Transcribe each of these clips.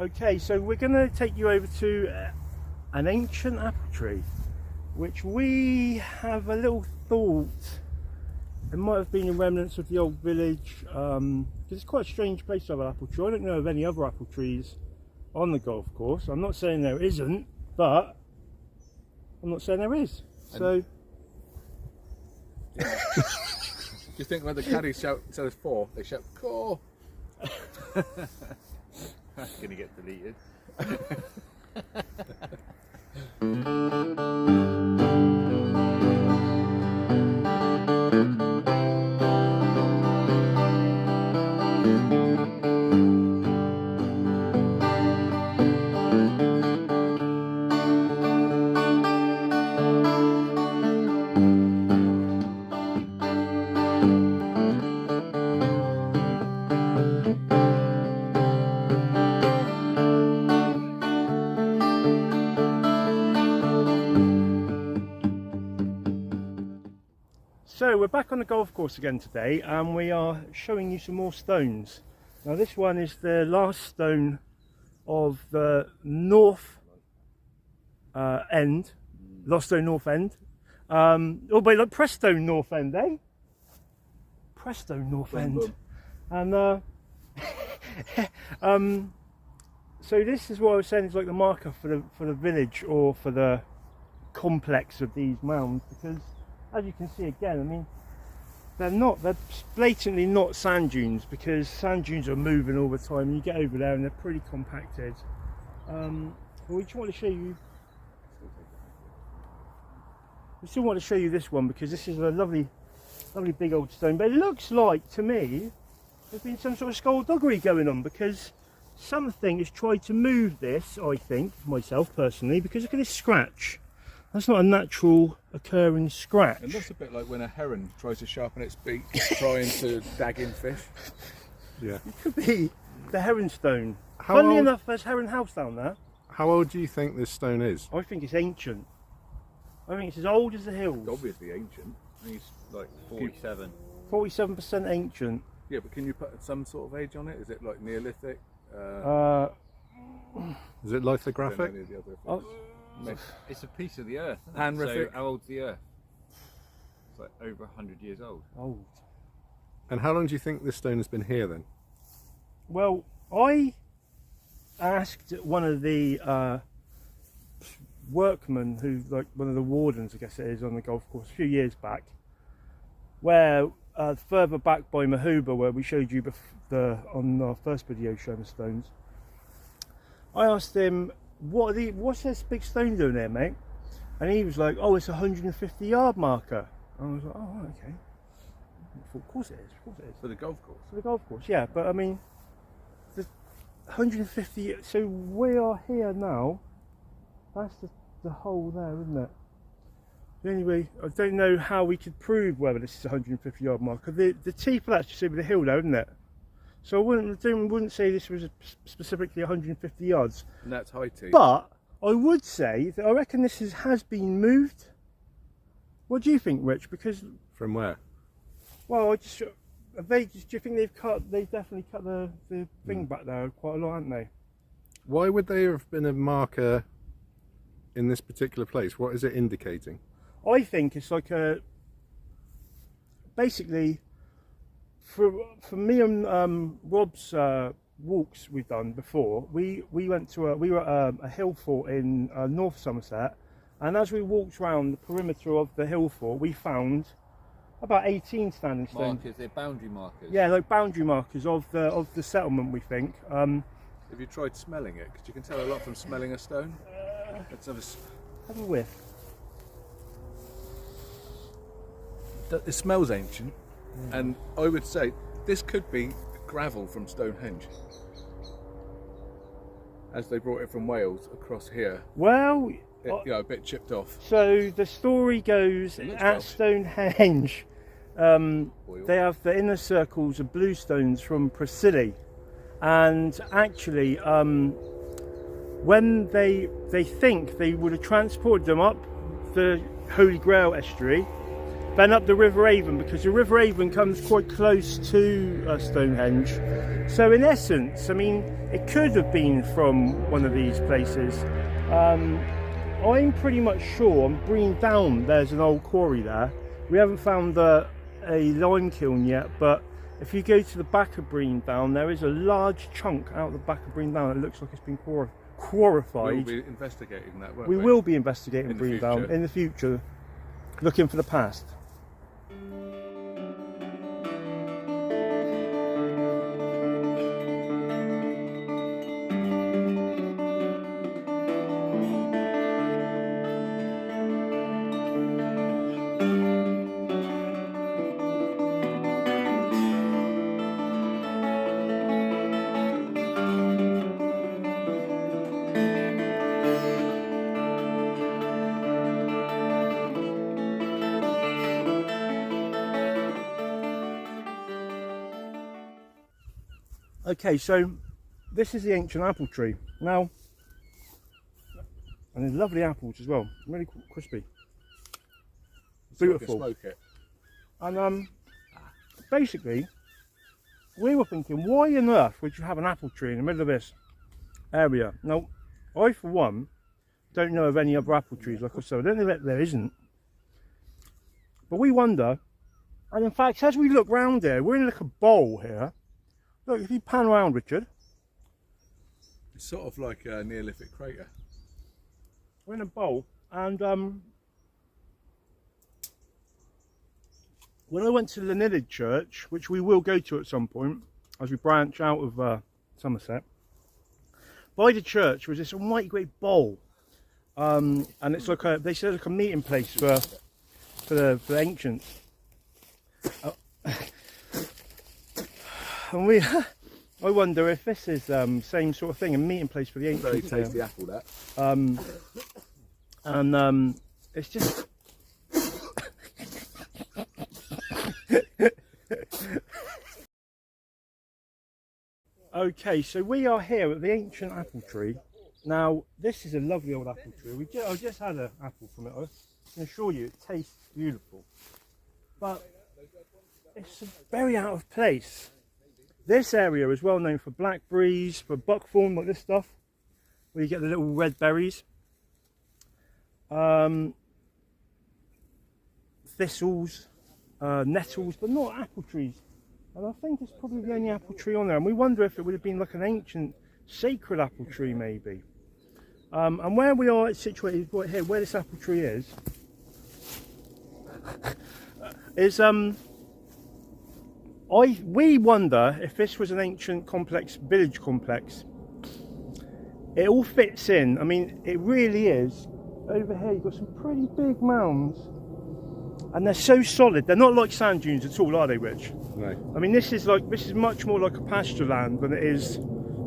Okay, so we're going to take you over to an ancient apple tree, which we have a little thought it might have been the remnants of the old village, because it's quite a strange place to have an apple tree. I don't know of any other apple trees on the golf course. I'm not saying there isn't, but I'm not saying there is. So do you think when the caddies shout, tell us 4, they shout "core"? That's gonna get deleted. So we're back on the golf course again today, and we are showing you some more stones. Now this one is the last stone of the north end, Lost Stone North End. Oh, but like Prestone North End, eh? Prestone North End. And so this is what I was saying is like the marker for the village, or for the complex of these mounds, because as you can see again, I mean, they're blatantly not sand dunes, because sand dunes are moving all the time, and you get over there and they're pretty compacted. But we just want to show you, this one, because this is a lovely big old stone. But it looks like, to me, there's been some sort of skullduggery going on, because something has tried to move this, I think, myself personally, because look at this scratch. That's not a natural occurring scratch. It looks a bit like when a heron tries to sharpen its beak trying to dag in fish. Yeah. It could be the heron stone. Funnily enough, there's Heron House down there. How old do you think this stone is? I think it's ancient. I think it's as old as the hills. It's obviously ancient. I think it's like 47. 47% ancient. Yeah, but can you put some sort of age on it? Is it like Neolithic? Is it lithographic? It's a piece of the earth. Hanrific. So how old's the earth? It's like over 100 years old. Old. And how long do you think this stone has been here then? Well, I asked one of the workmen, who, like one of the wardens, I guess it is, on the golf course a few years back, where further back by Mahuba, where we showed you on our first video showing the stones, I asked him, what's this big stone doing there, mate? And he was like, oh, it's a 150-yard marker. And I was like, oh, okay. Of course it is, of course it is. For the golf course? For the golf course, yeah. But I mean, the 150, so we are here now. That's the hole there, isn't it? Anyway, I don't know how we could prove whether this is a 150-yard marker. The T for that's just over the hill there, isn't it? So I wouldn't say this was specifically 150 yards. And that's high T. But I would say that I reckon this has been moved. What do you think, Rich? Because from where? Well, do you think they've definitely cut the thing back there quite a lot, haven't they? Why would they have been a marker in this particular place? What is it indicating? I think it's like basically, for me and Rob's walks we've done before, we were at a hill fort in North Somerset, and as we walked around the perimeter of the hill fort, we found about 18 standing stones. Markers, they're boundary markers. Yeah, like boundary markers of the settlement, we think. Have you tried smelling it? Because you can tell a lot from smelling a stone. Let's have a whiff. It smells ancient, and I would say this could be gravel from Stonehenge, as they brought it from Wales across here. Well, a bit chipped off. So the story goes at Stonehenge, they have the inner circles of blue stones from Priscilla, and actually when they think they would have transported them up the Holy Grail estuary, then up the River Avon, because the River Avon comes quite close to Stonehenge. So in essence, I mean, it could have been from one of these places. I'm pretty much sure on Breen Down there's an old quarry there. We haven't found a lime kiln yet, but if you go to the back of Breen Down, there is a large chunk out the back of Breen Down. It looks like it's been quarrified. We'll be investigating that, won't We we? will be investigating In the Breen Down future. in the future, looking for the past. Okay, so this is the ancient apple tree. Now, and there's lovely apples as well, really crispy, So we can beautiful. smoke it. And basically, we were thinking, why on earth would you have an apple tree in the middle of this area? Now, I for one don't know of any other apple trees like I said. I don't know that there isn't. But we wonder, and in fact, as we look round here, we're in like a bowl here. Look, if you pan around, Richard, It's sort of like a Neolithic crater. we're in a bowl, and when I went to Llanillid Church, which we will go to at some point as we branch out of Somerset, by the church was this almighty great bowl, and it's like they said like a meeting place for the ancients. And I wonder if this is same sort of thing, a meeting place for the ancients. Very tasty apple, that. And it's just okay, so we are here at the ancient apple tree. Now this is a lovely old apple tree. I just had an apple from it. I can assure you it tastes beautiful, but it's very out of place. This area is well known for blackberries, for buckthorn, like this stuff, where you get the little red berries. Thistles, nettles, but not apple trees. And I think it's probably the only apple tree on there. And we wonder if it would have been like an ancient sacred apple tree, maybe. And where we are situated right here, where this apple tree is we wonder if this was an ancient complex, village complex. It all fits in. I mean, it really is. Over here you've got some pretty big mounds, and they're so solid. They're not like sand dunes at all, are they, Rich? No. I mean, this is much more like a pasture land than it is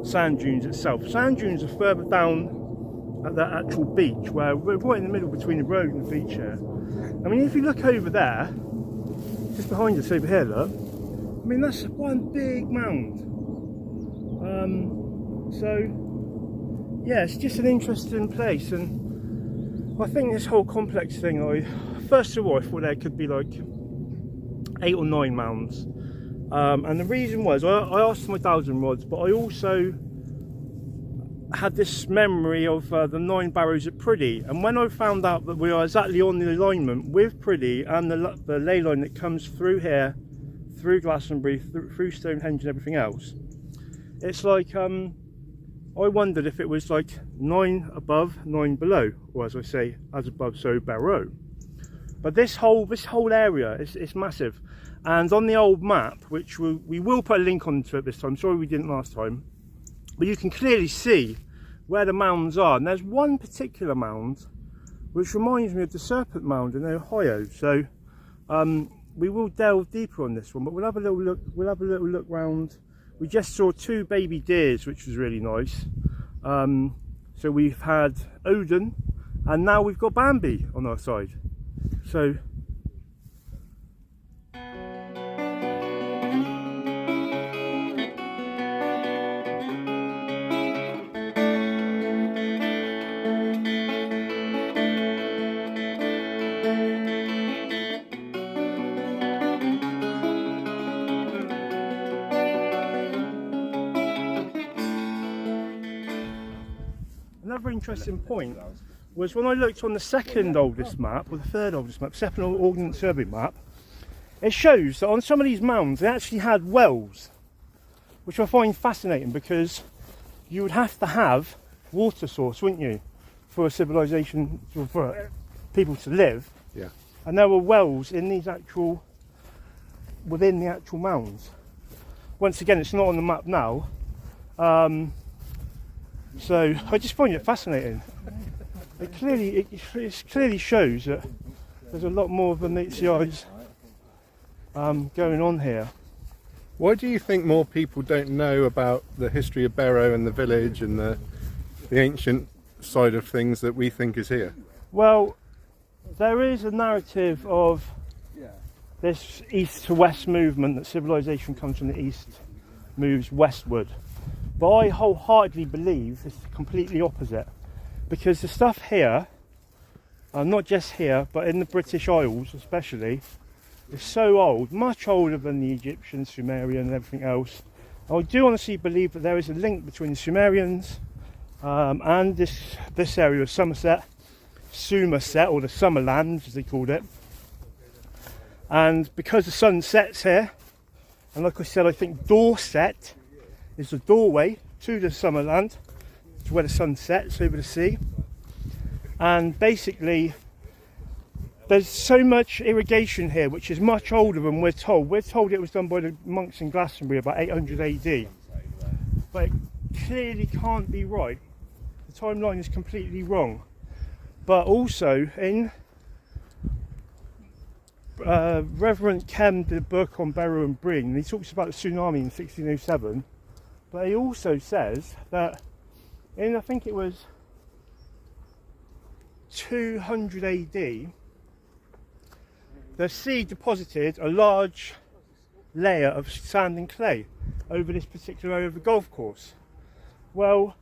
sand dunes itself. Sand dunes are further down at that actual beach, where we're right in the middle between the road and the beach here. I mean, if you look over there, just behind us over here, look. I mean, that's one big mound. So yeah, it's just an interesting place, and I think this whole complex thing, first of all, I thought there could be like 8 or 9 mounds, and the reason was I asked my dowsing rods, but I also had this memory of the 9 barrows at Priddy, and when I found out that we are exactly on the alignment with Priddy and the ley line that comes through here, through Glastonbury, through Stonehenge and everything else, it's like I wondered if it was like 9 above, 9 below, or as I say, as above, so below. But this whole area is massive, and on the old map, which we will put a link onto it this time. Sorry we didn't last time, but you can clearly see where the mounds are. And there's one particular mound which reminds me of the Serpent Mound in Ohio. So we will delve deeper on this one, but we'll have a little look. We'll have a little look round. We just saw 2 baby deers, which was really nice. So we've had Odin, and now we've got Bambi on our side. So another interesting point was when I looked on the second oldest map, or the third oldest map, second Ordnance Survey map, it shows that on some of these mounds they actually had wells, which I find fascinating because you would have to have water source, wouldn't you, for a civilization, for people to live. Yeah. And there were wells in these within the actual mounds. Once again, it's not on the map now, so I just find it fascinating. It clearly shows that there's a lot more of the meteorites going on here. Why do you think more people don't know about the history of Barrow and the village and the ancient side of things that we think is here? Well, there is a narrative of this east to west movement, that civilization comes from the east, moves westward. But I wholeheartedly believe it's completely opposite, because the stuff here, not just here, but in the British Isles especially, is so old, much older than the Egyptian, Sumerian and everything else. I do honestly believe that there is a link between the Sumerians and this area of Somerset, Somerset, or the Summerland as they called it. And because the sun sets here, and like I said, I think Dorset is the doorway to the Summerland, to where the sun sets over the sea. And basically there's so much irrigation here which is much older than we're told. We're told it was done by the monks in Glastonbury about 800 AD, but it clearly can't be right. The timeline is completely wrong. But also in Reverend Kem did a book on Barrow and Breen, and he talks about the tsunami in 1607, but he also says that in, I think it was 200 AD, the sea deposited a large layer of sand and clay over this particular area of the golf course. Well,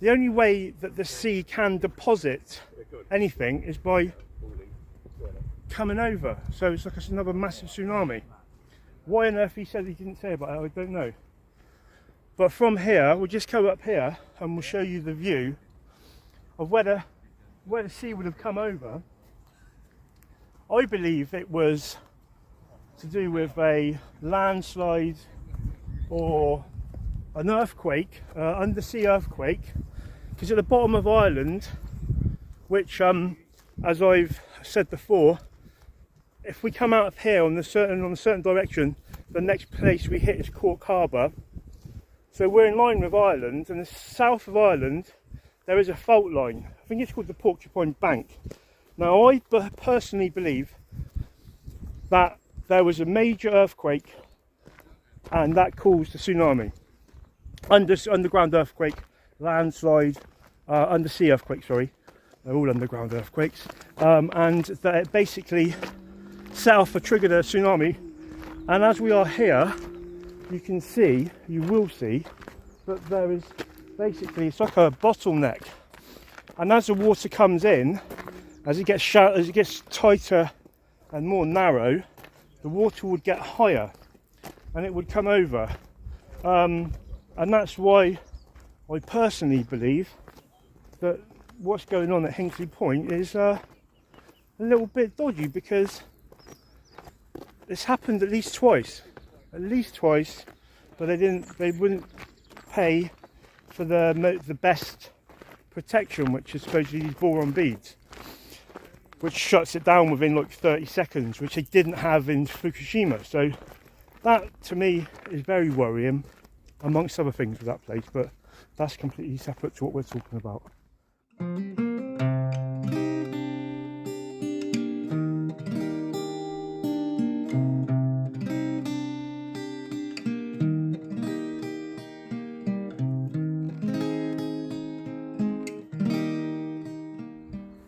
the only way that the sea can deposit anything is by coming over, so it's like another massive tsunami. Why on earth he said he didn't say about it, I don't know. But from here, we'll just go up here and we'll show you the view of where the sea would have come over. I believe it was to do with a landslide or an earthquake, undersea earthquake, because at the bottom of Ireland, which as I've said before, if we come out of here on a certain direction, the next place we hit is Cork Harbour. So we're in line with Ireland, and the south of Ireland there is a fault line. I think it's called the Porcupine Bank. Now I personally believe that there was a major earthquake and that caused a tsunami. Underground earthquake, landslide, undersea earthquake, sorry. They're all underground earthquakes. And that it basically set off or triggered a tsunami. And as we are here, you will see that there is basically, it's like a bottleneck. And as the water comes in, as it gets tighter and more narrow, the water would get higher and it would come over. And that's why I personally believe that what's going on at Hinkley Point is a little bit dodgy, because it's happened at least twice, but they wouldn't pay for the best protection, which is supposedly these boron beads, which shuts it down within like 30 seconds, which they didn't have in Fukushima. So that to me is very worrying, amongst other things with that place, but that's completely separate to what we're talking about.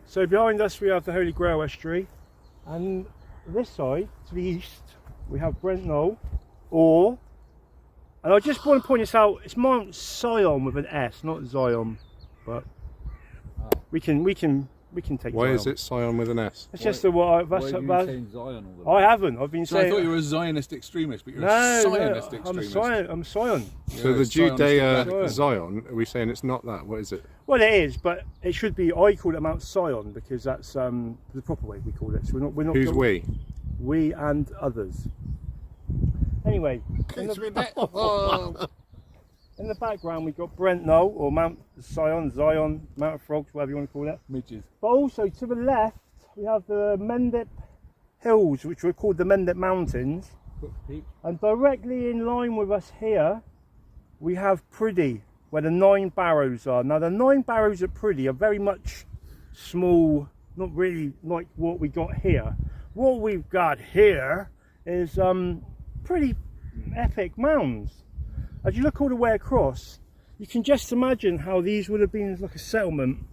So behind us we have the Holy Grail estuary, and this side to the east we have Brent Knoll, and I just want to point this out, it's Mount Sion with an S, not Zion, but we can we can take. Why Zion. is it Sion with an S? It's just the what. Why That's, are you that's, saying Zion all the I time? haven't. I've been So I saying. thought you were a Zionist extremist, but you're a no, Zionist I'm extremist. I'm Sion. So Yeah, the Zionist Judea radical. Zion, are we saying it's not that? What is it? Well, it is, but it should be. I call it Mount Sion because that's the proper way we call it. So we're not. Who's we? We and others. Anyway, in the background we've got Brent Knoll or Mount Sion, Mount of Frogs, whatever you want to call it. Midges. But also to the left we have the Mendip Hills, which were called the Mendip Mountains. And directly in line with us here we have Priddy, where the 9 barrows are. Now the 9 barrows at Priddy are very much small, not really like what we got here. What we've got here is pretty epic mounds. As you look all the way across, you can just imagine how these would have been like a settlement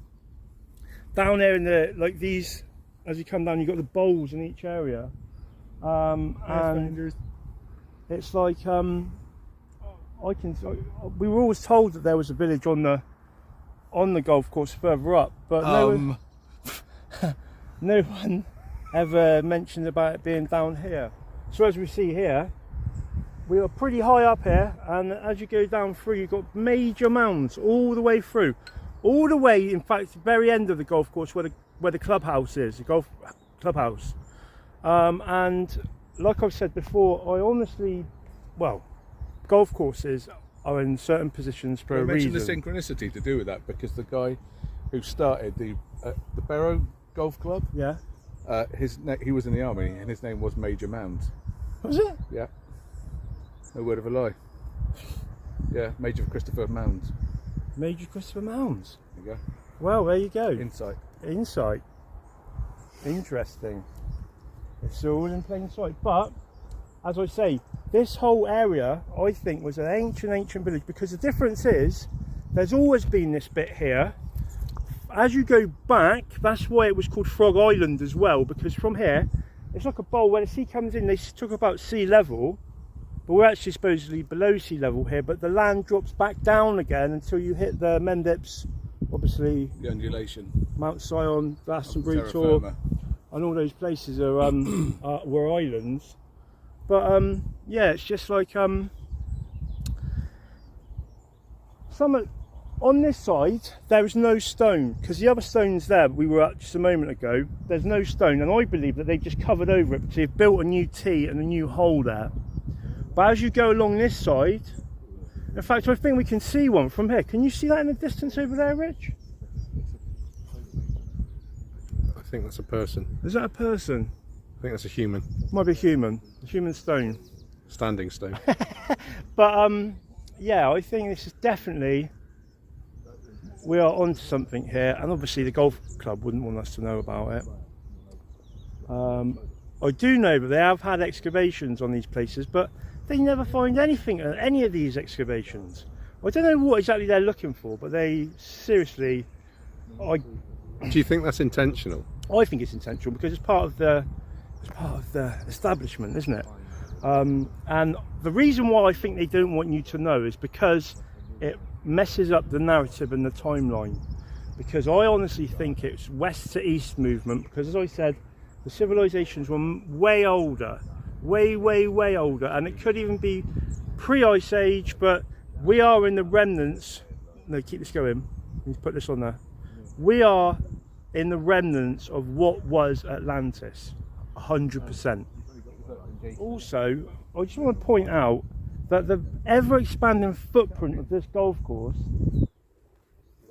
down there in the, like these, as you come down you've got the bowls in each area, and it's like we were always told that there was a village on the golf course further up, but no one ever mentioned about it being down here. So as we see here, we are pretty high up here, and as you go down through you've got major mounds all the way through, all the way, in fact, the very end of the golf course where the clubhouse is, the golf clubhouse. And like I've said before, I honestly, well, golf courses are in certain positions for a reason. I mentioned the synchronicity to do with that, because the guy who started the Barrow Golf Club, Yeah. he was in the army and his name was Major Mounds. Was it? Yeah. No word of a lie. Yeah, Major Christopher Mounds. Major Christopher Mounds. There you go. Well, there you go. Insight. Insight. Interesting. It's all in plain sight. But, as I say, this whole area, I think, was an ancient village, because the difference is, there's always been this bit here. As you go back, that's why it was called Frog Island as well, because from here, it's like a bowl where the sea comes in. They talk about sea level, but we're actually supposedly below sea level here, but the land drops back down again until you hit the Mendips, obviously The undulation. Mount Sion, Glastonbury, Terra Tor, firma. and all those places are were islands. But yeah, it's just like some on this side there is no stone, because the other stones there we were at just a moment ago, there's no stone, and I believe that they just covered over it because they've built a new tee and a new hole there. But as you go along this side, in fact I think we can see one from here. Can you see that in the distance over there, Rich? I think that's a person. Is that a person? I think that's a human. Might be a human stone. Standing stone. But yeah, I think this is definitely, we are onto something here, and obviously the golf club wouldn't want us to know about it. I do know that they have had excavations on these places, but they never find anything at any of these excavations. I don't know what exactly they're looking for, but they seriously, Do you think that's intentional? I think it's intentional, because it's part of the establishment, isn't it? And the reason why I think they don't want you to know is because it messes up the narrative and the timeline. Because I honestly think it's west to east movement, because as I said, the civilizations were way older, way older, and it could even be pre-ice age, but we are in the remnants. No, keep this going. Let's put this on there. We are in the remnants of what was Atlantis, 100%. Also, I just want to point out that the ever-expanding footprint of this golf course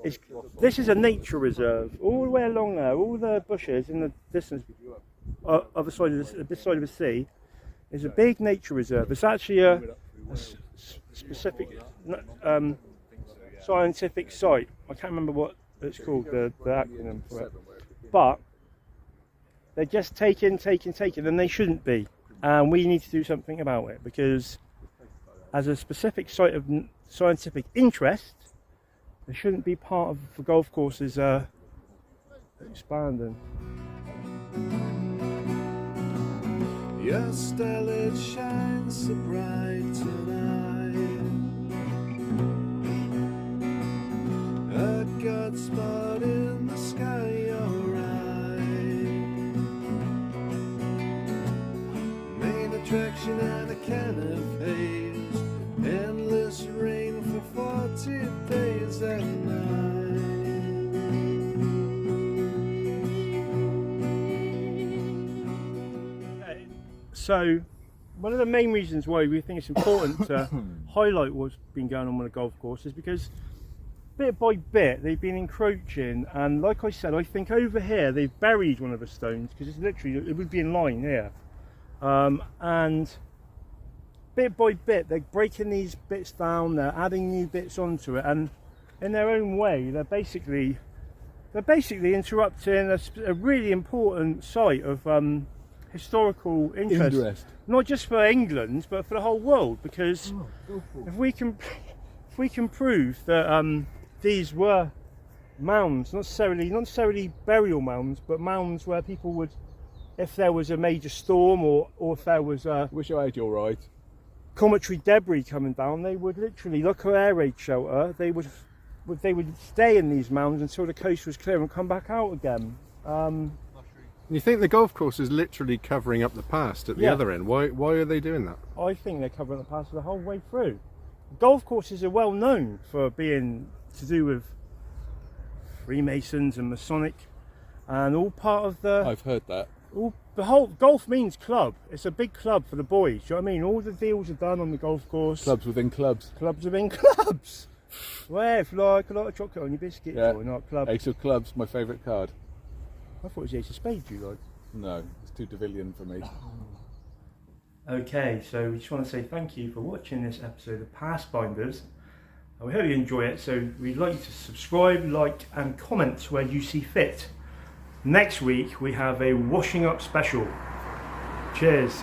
is, this is a nature reserve. All the way along there, all the bushes in the distance, other side of this side of the sea, is a big nature reserve. It's actually a specific scientific site. I can't remember what it's called, the acronym for it. But they're just taking, and they shouldn't be. And we need to do something about it, because as a specific site of scientific interest, they shouldn't be part of the golf courses expanding. Your starlit shines so bright tonight. A God spot in the sky, you're right. can of haze, endless rain for 40 days and nights. So, one of the main reasons why we think it's important to highlight what's been going on the golf course is because bit by bit they've been encroaching, and like I said, I think over here they've buried one of the stones because it's literally, it would be in line here, and bit by bit they're breaking these bits down, they're adding new bits onto it, and in their own way they're basically interrupting a really important site of historical interest, not just for England but for the whole world, because if we can prove that these were mounds, not necessarily burial mounds, but mounds where people would, if there was a major storm or if there was Wish I had your right. cometary debris coming down, they would literally, like an air raid shelter, they would stay in these mounds until the coast was clear and come back out again. You think the golf course is literally covering up the past at the other end? Why are they doing that? I think they're covering the past the whole way through. Golf courses are well known for being to do with Freemasons and Masonic, and all part of the. I've heard that. The whole golf means club. It's a big club for the boys. Do you know what I mean? All the deals are done on the golf course. Clubs within clubs. Clubs within clubs. Where if you like a lot of chocolate on your biscuits or not club. Ace of clubs, my favourite card. I thought it was the Ace of Spades you like. No, it's too De Villiers for me. Okay, so we just want to say thank you for watching this episode of Pathfinders. We hope you enjoy it, so we'd like you to subscribe, like and comment where you see fit. Next week we have a washing up special. Cheers.